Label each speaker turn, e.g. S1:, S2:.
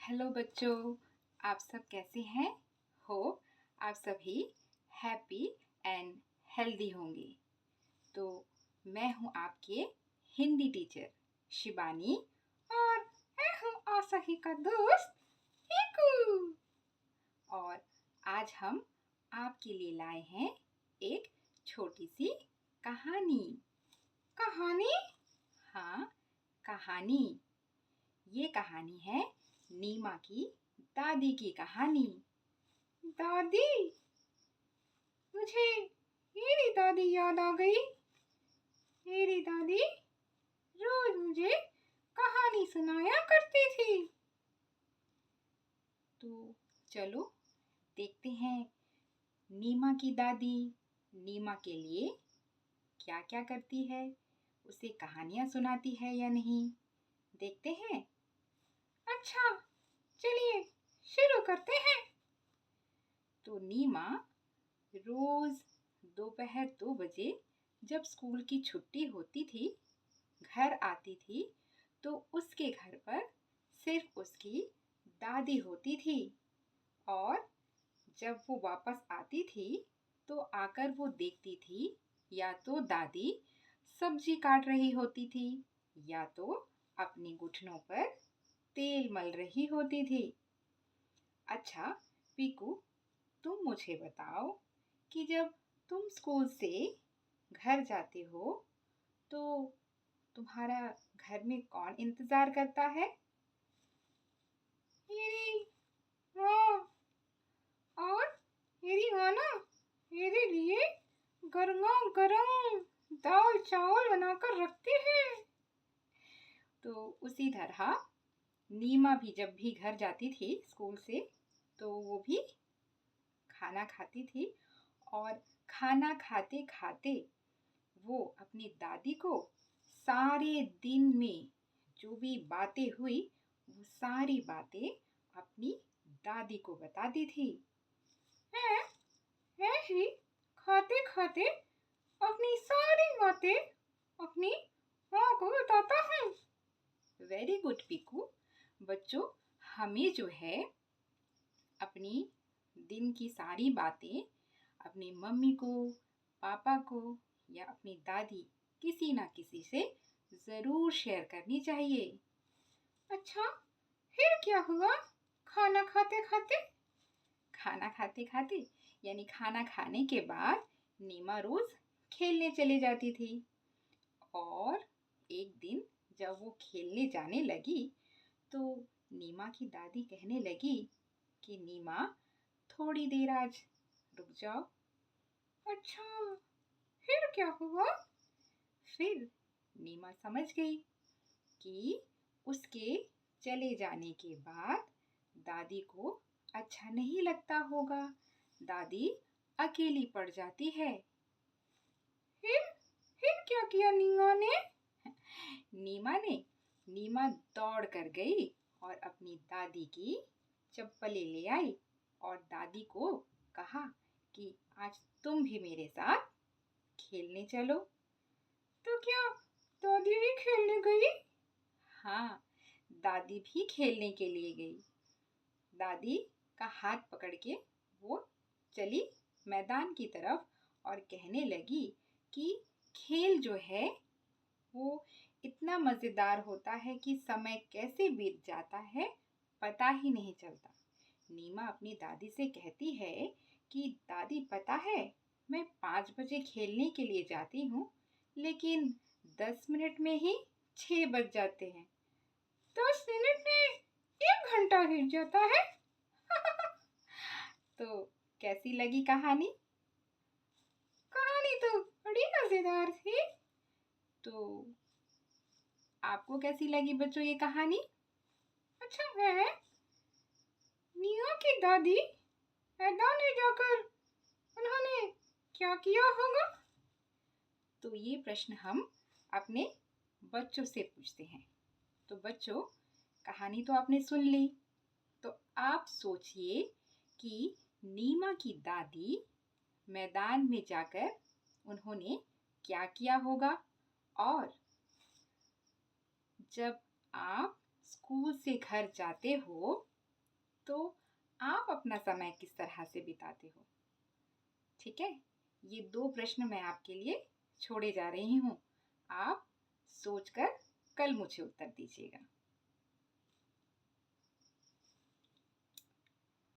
S1: Hello बच्चों, आप सब कैसे हैं? होप आप सभी हैप्पी एंड हेल्दी होंगे। तो मैं हूँ आपके हिंदी टीचर शिबानी और मैं हूँ आसाही का दोस्त हिकू। और आज हम आपके लिए लाए हैं एक छोटी सी कहानी। कहानी? हाँ, कहानी। ये कहानी है नीमा की दादी की कहानी। दादी? मुझे मेरी दादी याद आ गई। मेरी दादी रोज मुझे कहानी सुनाया करती थी। तो चलो देखते हैं नीमा की दादी नीमा के लिए क्या क्या करती है, उसे कहानियां सुनाती है या नहीं, देखते हैं। अच्छा, चलिए शुरू करते हैं। तो नीमा रोज दोपहर 2 बजे जब स्कूल की छुट्टी होती थी, घर आती थी तो उसके घर पर सिर्फ उसकी दादी होती थी। और जब वो वापस आती थी तो आकर वो देखती थी या तो दादी सब्जी काट रही होती थी या तो अपने घुटनों पर तेल मल रही होती थी। अच्छा पीकू, तुम मुझे बताओ कि जब तुम स्कूल से घर जाते हो तो तुम्हारा घर में कौन इंतजार करता है? मेरी माँ। और मेरी माँ ना मेरे लिए गर्मा गर्म दाल चावल बनाकर रखती है। तो उसी तरह नीमा भी जब भी घर जाती थी स्कूल से तो वो भी खाना खाती थी। और खाना खाते खाते वो अपनी दादी को सारे दिन में जो भी बातें हुई वो सारी बातें अपनी दादी को बताती थी। मैं ही खाते खाते अपनी सारी बातें अपनी माँ को बताता हूँ। Very good Piku. बच्चों, हमें जो है अपनी दिन की सारी बातें अपनी मम्मी को, पापा को या अपनी दादी किसी ना किसी से ज़रूर शेयर करनी चाहिए। अच्छा, फिर क्या हुआ खाना खाते खाते? खाना खाते खाते यानी खाना खाने के बाद नीमा रोज खेलने चली जाती थी। और एक दिन जब वो खेलने जाने लगी तो नीमा की दादी कहने लगी कि नीमा थोड़ी देर आज रुक जाओ। अच्छा, फिर क्या हुआ? फिर नीमा समझ गई कि उसके चले जाने के बाद दादी को अच्छा नहीं लगता होगा, दादी अकेली पड़ जाती है। फिर फिर क्या किया नीमा ने? नीमा दौड़ कर गई और अपनी दादी की चप्पलें ले आई और दादी को कहा कि आज तुम भी मेरे साथ खेलने चलो। तो क्या दादी भी खेलने गई? हाँ, दादी भी खेलने के लिए गई। दादी का हाथ पकड़ के वो चली मैदान की तरफ और कहने लगी कि खेल जो है वो इतना मज़ेदार होता है कि समय कैसे बीत जाता है पता ही नहीं चलता। नीमा अपनी दादी से कहती है कि दादी पता है मैं 5 बजे खेलने के लिए जाती हूँ लेकिन 10 मिनट में ही 6 बज जाते हैं। 10 मिनट में 1 घंटा बीत जाता है। तो कैसी लगी कहानी? कहानी तो बड़ी मजेदार थी। तो आपको कैसी लगी बच्चों ये कहानी? अच्छा है, नीमा की दादी मैदान में जाकर उन्होंने क्या किया होगा? तो ये प्रश्न हम अपने बच्चों से पूछते हैं। तो बच्चों, कहानी तो आपने सुन ली, तो आप सोचिए कि नीमा की दादी मैदान में जाकर उन्होंने क्या किया होगा। और जब आप स्कूल से घर जाते हो तो आप अपना समय किस तरह से बिताते हो? ठीक है, ये 2 प्रश्न मैं आपके लिए छोड़े जा रही हूँ। आप सोचकर कल मुझे उत्तर दीजिएगा।